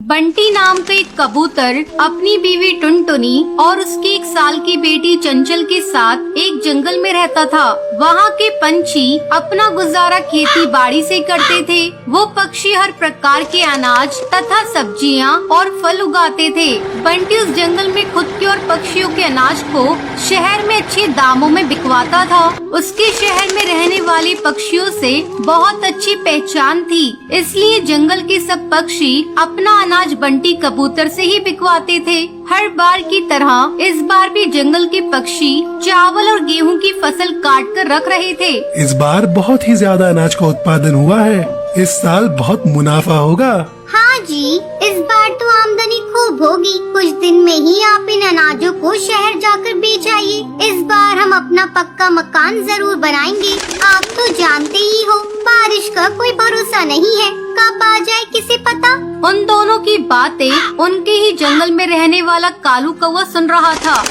बंटी नाम का एक कबूतर अपनी बीवी टुनटुनी और उसकी 1 साल की बेटी चंचल के साथ एक जंगल में रहता था। वहाँ के पंछी अपना गुजारा खेती बाड़ी से करते थे। वो पक्षी हर प्रकार के अनाज तथा सब्जियाँ और फल उगाते थे। बंटी उस जंगल में खुद के और पक्षियों के अनाज को शहर में अच्छे दामों में बिकवाता था। उसके शहर में रहने वाले पक्षियों से बहुत अच्छी पहचान थी, इसलिए जंगल के सब पक्षी अपना अनाज बंटी कबूतर से ही बिकवाते थे। हर बार की तरह इस बार भी जंगल के पक्षी चावल और गेहूं की फसल काट कर रख रहे थे। इस बार बहुत ही ज्यादा अनाज का उत्पादन हुआ है। इस साल बहुत मुनाफा होगा। हाँ जी, इस बार तो आमदनी खूब होगी। कुछ दिन में ही आप इन अनाजों को शहर जाकर बेच आइए। इस बार हम अपना पक्का मकान जरूर बनाएंगे। आप तो जानते ही हो, बारिश का कोई भरोसा नहीं है, कब आ जाए किसे पता। उन दोनों की बातें उनके ही जंगल में रहने वाला कालू कौवा सुन रहा था।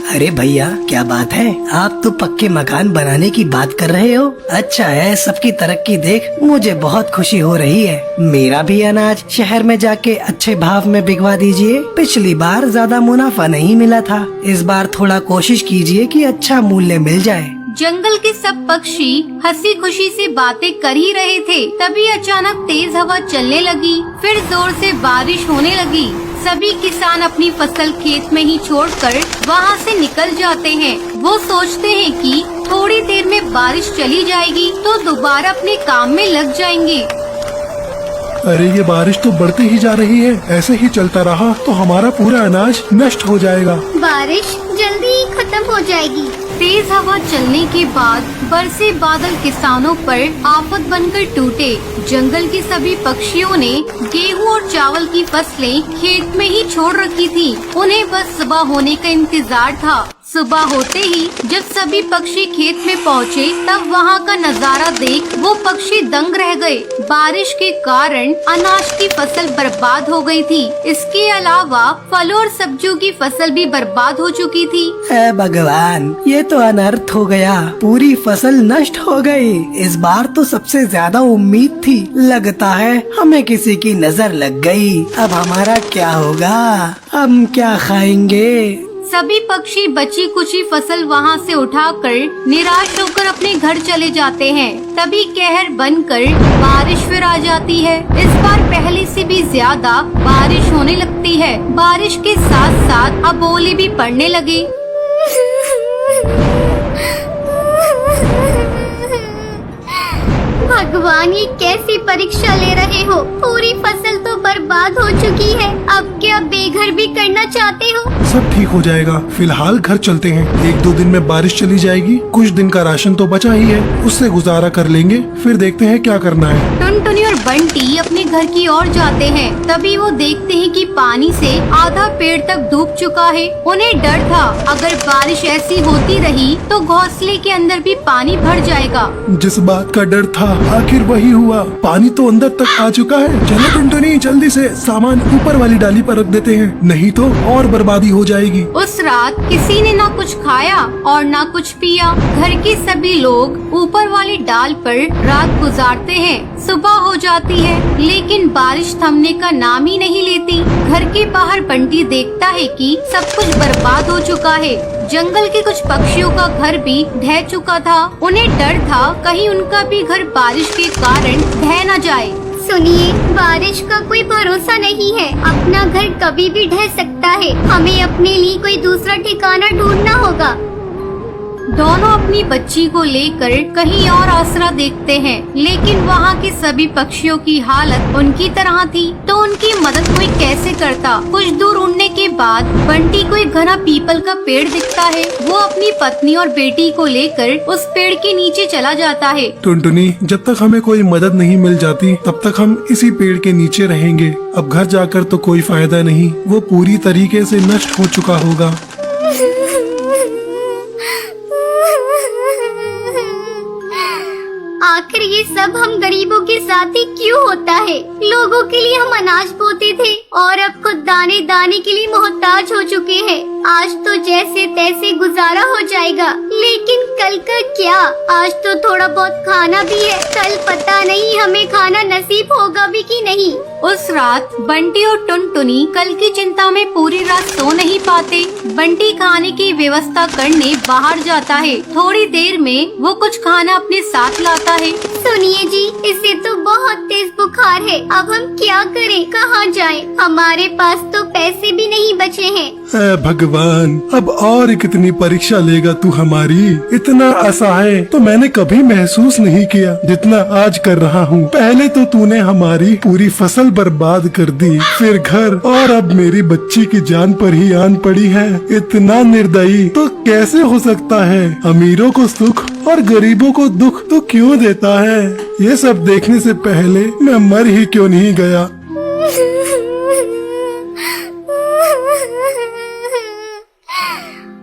अरे भैया, क्या बात है? आप तो पक्के मकान बनाने की बात कर रहे हो। अच्छा है, सबकी तरक्की देख मुझे बहुत खुशी हो रही है। मेरा भी अनाज शहर में जाके अच्छे भाव में बिकवा दीजिए। पिछली बार ज्यादा मुनाफा नहीं मिला था, इस बार थोड़ा कोशिश कीजिए कि अच्छा मूल्य मिल जाए। जंगल के सब पक्षी हंसी खुशी से बातें कर ही रहे थे, तभी अचानक तेज हवा चलने लगी। फिर जोर से बारिश होने लगी। सभी किसान अपनी फसल खेत में ही छोड़कर वहाँ से निकल जाते हैं। वो सोचते हैं कि थोड़ी देर में बारिश चली जाएगी तो दोबारा अपने काम में लग जाएंगे। अरे ये बारिश तो बढ़ती ही जा रही है। ऐसे ही चलता रहा तो हमारा पूरा अनाज नष्ट हो जाएगा। बारिश जल्दी ही खत्म हो जाएगी। तेज हवा चलने के बाद बरसे बादल किसानों पर आफत बनकर टूटे। जंगल के सभी पक्षियों ने गेहूं और चावल की फसलें खेत में ही छोड़ रखी थी। उन्हें बस सुबह होने का इंतजार था। सुबह होते ही जब सभी पक्षी खेत में पहुँचे, तब वहाँ का नजारा देख वो पक्षी दंग रह गए। बारिश के कारण अनाज की फसल बर्बाद हो गई थी। इसके अलावा फलों और सब्जियों की फसल भी बर्बाद हो चुकी थी। हे भगवान, ये तो अनर्थ हो गया। पूरी फसल नष्ट हो गई। इस बार तो सबसे ज्यादा उम्मीद थी। लगता है हमें किसी की नजर लग गई। अब हमारा क्या होगा? हम क्या खाएंगे? सभी पक्षी बची कुची फसल वहाँ से उठाकर निराश होकर अपने घर चले जाते हैं। तभी कहर बनकर बारिश फिर आ जाती है। इस बार पहले से भी ज्यादा बारिश होने लगती है। बारिश के साथ साथ अब ओले भी पड़ने लगे। भगवान, ये कैसी परीक्षा ले रहे हो? पूरी फसल तो बर्बाद हो चुकी है। अब क्या बेघर भी करना चाहते हो? सब ठीक हो जाएगा। फिलहाल घर चलते हैं। 1-2 दिन में बारिश चली जाएगी। कुछ दिन का राशन तो बचा ही है, उससे गुजारा कर लेंगे। फिर देखते हैं क्या करना है। टुनटुनी और बंटी अपने घर की ओर जाते हैं। तभी वो देखते हैं कि पानी से आधा पेड़ तक डूब चुका है। उन्हें डर था, अगर बारिश ऐसी होती रही तो घोंसले के अंदर भी पानी भर जाएगा। जिस बात का डर था आखिर वही हुआ। पानी तो अंदर तक आ चुका है। चलो टुनटुनी, जल्दी से सामान ऊपर वाली डाली पर रख देते हैं, नहीं तो और बर्बादी हो जाएगी। उस रात किसी ने ना कुछ खाया और ना कुछ पिया। घर के सभी लोग ऊपर वाली डाल पर रात गुजारते हैं। सुबह हो जाती है, लेकिन बारिश थमने का नाम ही नहीं लेती। घर के बाहर बंटी देखता है कि सब कुछ बर्बाद हो चुका है। जंगल के कुछ पक्षियों का घर भी ढह चुका था। उन्हें डर था कहीं उनका भी घर बारिश के कारण ढह न जाए। सुनिए, बारिश का कोई भरोसा नहीं है। अपना घर कभी भी ढह सकता है। हमें अपने लिए कोई दूसरा ठिकाना ढूंढना होगा। दोनों अपनी बच्ची को लेकर कहीं और आसरा देखते हैं, लेकिन वहाँ के सभी पक्षियों की हालत उनकी तरह थी, तो उनकी मदद कोई कैसे करता। कुछ दूर उड़ने के बाद बंटी को एक घना पीपल का पेड़ दिखता है। वो अपनी पत्नी और बेटी को लेकर उस पेड़ के नीचे चला जाता है। टुनटुनी, जब तक हमें कोई मदद नहीं मिल जाती तब तक हम इसी पेड़ के नीचे रहेंगे। अब घर जाकर तो कोई फायदा नहीं, वो पूरी तरीके से नष्ट हो चुका होगा। आखिर ये सब हम गरीबों के साथ ही क्यों होता है? लोगों के लिए हम अनाज बोते थे और अब खुद दाने दाने के लिए मोहताज हो चुके हैं। आज तो जैसे तैसे गुजारा हो जाएगा, लेकिन कल का क्या? आज तो थोड़ा बहुत खाना भी है, कल पता नहीं हमें खाना नसीब होगा भी कि नहीं। उस रात बंटी और टुनटुनी कल की चिंता में पूरी रात सो नहीं पाते। बंटी खाने की व्यवस्था करने बाहर जाता है। थोड़ी देर में वो कुछ खाना अपने साथ लाता है। सुनिए जी, इसे तो बहुत तेज बुखार है, अब हम क्या करें, कहाँ जाएं? हमारे पास तो पैसे भी नहीं बचे हैं। ऐ भगवान, अब और कितनी परीक्षा लेगा तू हमारी? इतना असहाय तो मैंने कभी महसूस नहीं किया जितना आज कर रहा हूँ। पहले तो तूने हमारी पूरी फसल बर्बाद कर दी, फिर घर, और अब मेरी बच्ची की जान पर ही आन पड़ी है। इतना निर्दयी तो कैसे हो सकता है? अमीरों को सुख और गरीबों को दुख तो क्यों देता है? ये सब देखने से पहले मैं मर ही क्यों नहीं गया?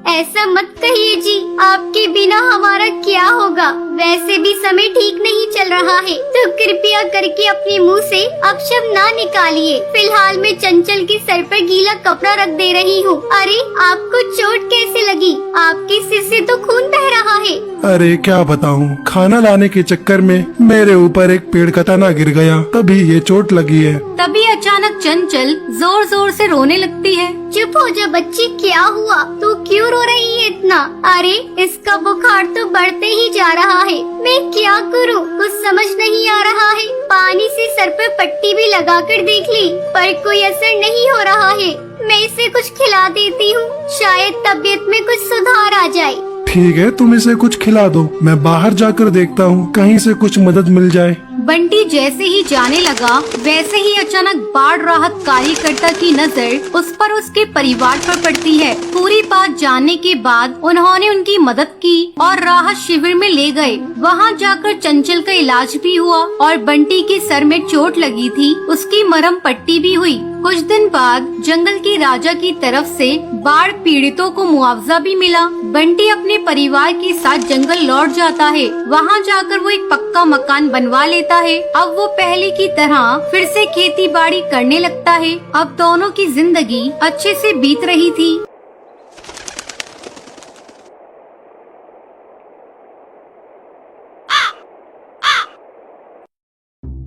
ऐसा मत कहिए जी, आपके बिना हमारा क्या होगा? वैसे भी समय ठीक नहीं चल रहा है, तो कृपया करके अपने मुंह से अपशब्द ना निकालिए। फिलहाल मैं चंचल के सर पर गीला कपड़ा रख दे रही हूँ। अरे, आपको चोट कैसे लगी? आपके सिर से तो खून बह रहा है। अरे क्या बताऊं, खाना लाने के चक्कर में मेरे ऊपर एक पेड़ का तना गिर गया, तभी ये चोट लगी है। तभी अचानक चंचल जोर जोर से रोने लगती है। चुप हो जा बच्ची, क्या हुआ? तू क्यों रो रही है इतना? अरे, इसका बुखार तो बढ़ते ही जा रहा है। मैं क्या करूं? कुछ समझ नहीं आ रहा है। पानी से सर पर पट्टी भी लगाकर देख ली, पर कोई असर नहीं हो रहा है। मैं इसे कुछ खिला देती हूँ, शायद तबीयत में कुछ सुधार आ जाए। ठीक है, तुम इसे कुछ खिला दो, मैं बाहर जाकर देखता हूँ, कहीं से कुछ मदद मिल जाए। बंटी जैसे ही जाने लगा, वैसे ही अचानक बाढ़ राहत कार्यकर्ता की नजर उस पर उसके परिवार पर पड़ती है। पूरी बात जानने के बाद उन्होंने उनकी मदद की और राहत शिविर में ले गए। वहां जाकर चंचल का इलाज भी हुआ और बंटी के सर में चोट लगी थी, उसकी मरहम पट्टी भी हुई। कुछ दिन बाद जंगल के राजा की तरफ से बाढ़ पीड़ितों को मुआवजा भी मिला। बंटी अपने परिवार के साथ जंगल लौट जाता है। वहां जाकर वो एक पक्का मकान बनवा लेता है। अब वो पहले की तरह फिर से खेती बाड़ी करने लगता है। अब दोनों की जिंदगी अच्छे से बीत रही थी।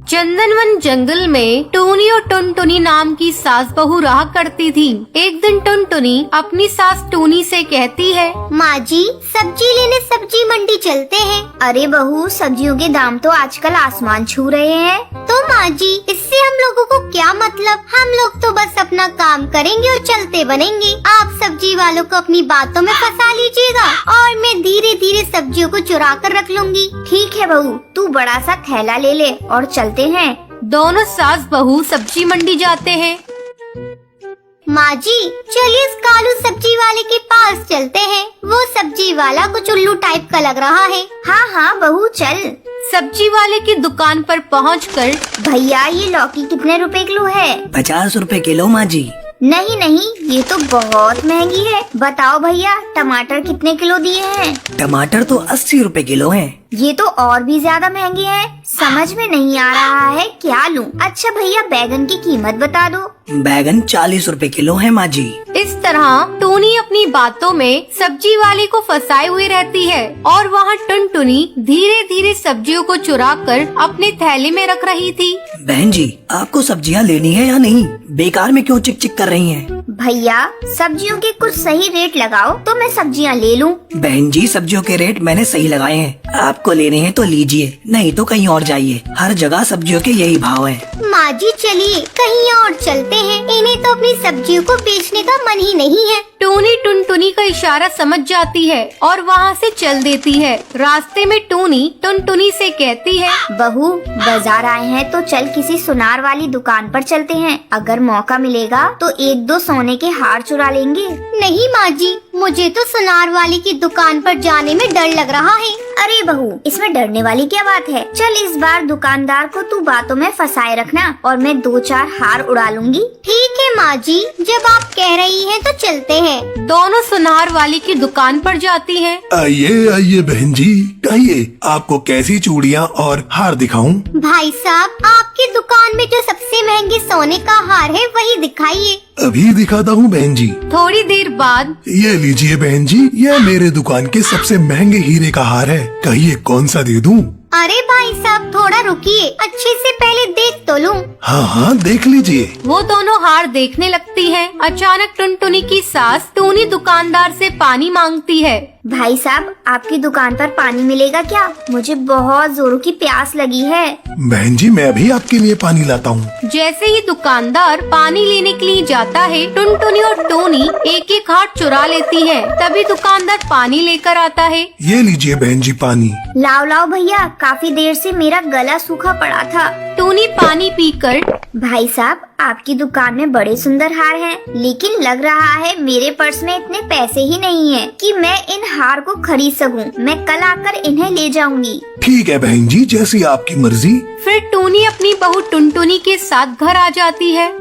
चंदनवन जंगल में टूनी और टुनटुनी नाम की सास बहू रहा करती थी। एक दिन टुनटुनी अपनी सास टूनी से कहती है, माँ जी, सब्जी लेने सब्जी मंडी चलते हैं। अरे बहू, सब्जियों के दाम तो आजकल आसमान छू रहे हैं। तो माँ जी, इससे हम लोगों को क्या मतलब? हम लोग तो बस अपना काम करेंगे और चलते बनेंगे। आप सब्जी वालों को अपनी बातों में फंसा लीजिएगा और मैं धीरे धीरे सब्जियों को चुरा कर रख लूंगी। ठीक है बहू, तू बड़ा सा थैला ले ले और चलते हैं। दोनों सास बहू सब्जी मंडी जाते हैं। माँ जी, चलिए इस कालू सब्जी वाले के पास चलते हैं। वो सब्जी वाला कुछ उल्लू टाइप का लग रहा है। हाँ हाँ बहू, चल। सब्जी वाले की दुकान पर पहुंचकर, भैया, ये लौकी कितने रुपए किलो है? 50 रुपए किलो माँ जी। नहीं नहीं, ये तो बहुत महंगी है। बताओ भैया, टमाटर कितने किलो दिए हैं? टमाटर तो 80 रुपए किलो हैं। ये तो और भी ज्यादा महंगे हैं। समझ में नहीं आ रहा है, क्या लूं? अच्छा भैया, बैगन की कीमत बता दो। बैगन 40 रुपए किलो है माँ जी। इस तरह टूनी अपनी बातों में सब्जी वाले को फंसाए हुए रहती है और वहाँ टुनटुनी धीरे धीरे सब्जियों को चुरा कर अपने थैले में रख रही थी। बहन जी, आपको सब्जियाँ लेनी है या नहीं? बेकार में क्यों चिक चिक कर रही हैं? भैया, सब्जियों के कुछ सही रेट लगाओ तो मैं सब्जियाँ ले लूं। बहन जी, सब्जियों के रेट मैंने सही लगाए हैं। आपको लेने हैं तो लीजिए, नहीं तो कहीं और जाइए। हर जगह सब्जियों के यही भाव हैं। माँ जी, चलिए कहीं और चलते हैं। इन्हें तो अपनी सब्जियों को बेचने का मन ही नहीं है। टूनी टुनटुनी का इशारा समझ जाती है और वहाँ से चल देती है। रास्ते में टूनी टुनटुनी से कहती है, बहू, बाजार आए हैं तो चल किसी सुनार वाली दुकान पर चलते हैं। अगर मौका मिलेगा तो 1-2 सोने के हार चुरा लेंगे। नहीं माँ जी, मुझे तो सुनार वाली की दुकान पर जाने में डर लग रहा है। अरे बहू, इसमें डरने वाली क्या बात है? चल, इस बार दुकानदार को तू बातों में फंसाए रखना और मैं 2-4 हार उड़ा लूंगी। ठीक है माँ जी, जब आप कह रही हैं तो चलते हैं। दोनों सुनार वाली की दुकान पर जाती हैं। आइए आइए बहन जी, कहिए आपको कैसी चूड़ियाँ और हार दिखाऊं? भाई साहब, आपकी मेरी दुकान में जो सबसे महंगे सोने का हार है वही दिखाइए। अभी दिखाता हूँ बहन जी। थोड़ी देर बाद ये लीजिए बहन जी, ये मेरे दुकान के सबसे महंगे हीरे का हार है। कहिए कौन सा दे दूँ? अरे भाई साहब थोड़ा रुकिए, अच्छे से पहले देख तो लूं। हाँ हाँ देख लीजिए। वो दोनों हार देखने लगती है। अचानक टुनटुनी की सास टूनी दुकानदार से पानी मांगती है। भाई साहब आपकी दुकान पर पानी मिलेगा क्या? मुझे बहुत जोरों की प्यास लगी है। बहन जी मैं अभी आपके लिए पानी लाता हूँ। जैसे ही दुकानदार पानी लेने के लिए जाता है, टुनटुनी और टोनी एक एक हार चुरा लेती है। तभी दुकानदार पानी लेकर आता है। ये लीजिए बहन जी पानी। लाओ लाओ भैया, काफी देर से मेरा गला सूखा पड़ा था। टोनी पानी पीकर भाई साहब आपकी दुकान में बड़े सुंदर हार हैं, लेकिन लग रहा है मेरे पर्स में इतने पैसे ही नहीं हैं कि मैं इन हार को खरीद सकूं। मैं कल आकर इन्हें ले जाऊंगी। ठीक है बहन जी, जैसी आपकी मर्जी। फिर टोनी अपनी बहू टुनटुनी के साथ घर आ जाती है।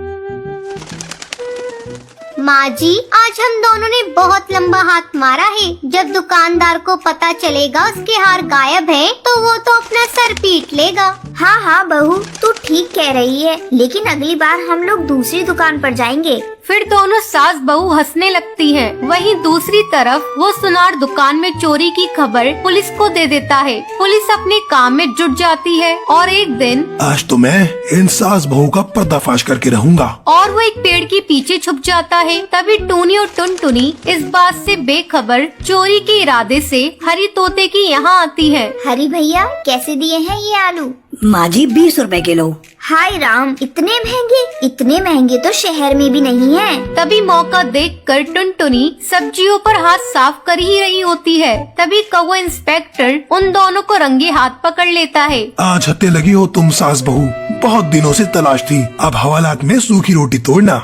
माँ जी आज हम दोनों ने बहुत लंबा हाथ मारा है। जब दुकानदार को पता चलेगा उसके हार गायब है तो वो तो अपना सर पीट लेगा। हाँ हाँ बहू तू ठीक कह रही है, लेकिन अगली बार हम लोग दूसरी दुकान पर जाएंगे। फिर दोनों सास बहू हंसने लगती हैं। वहीं दूसरी तरफ वो सुनार दुकान में चोरी की खबर पुलिस को दे देता है। पुलिस अपने काम में जुट जाती है और एक दिन आज तो मैं इन सास बहू का पर्दाफाश करके रहूंगा। और वो एक पेड़ के पीछे छुप जाता है। तभी टोनी और टुनटुनी इस बात से बेखबर चोरी के इरादे से हरी तोते की यहाँ आती है। हरी भैया कैसे दिए हैं ये आलू? माँ जी 20 रुपए किलो। हाय राम इतने महंगे? इतने महंगे तो शहर में भी नहीं है। तभी मौका देखकर टुनटुनी सब्जियों पर हाथ साफ कर ही रही होती है। तभी कौवा इंस्पेक्टर उन दोनों को रंगे हाथ पकड़ लेता है। आज हत्ते लगी हो तुम सास बहू, बहुत दिनों से तलाश थी। अब हवालात में सूखी रोटी तोड़ना।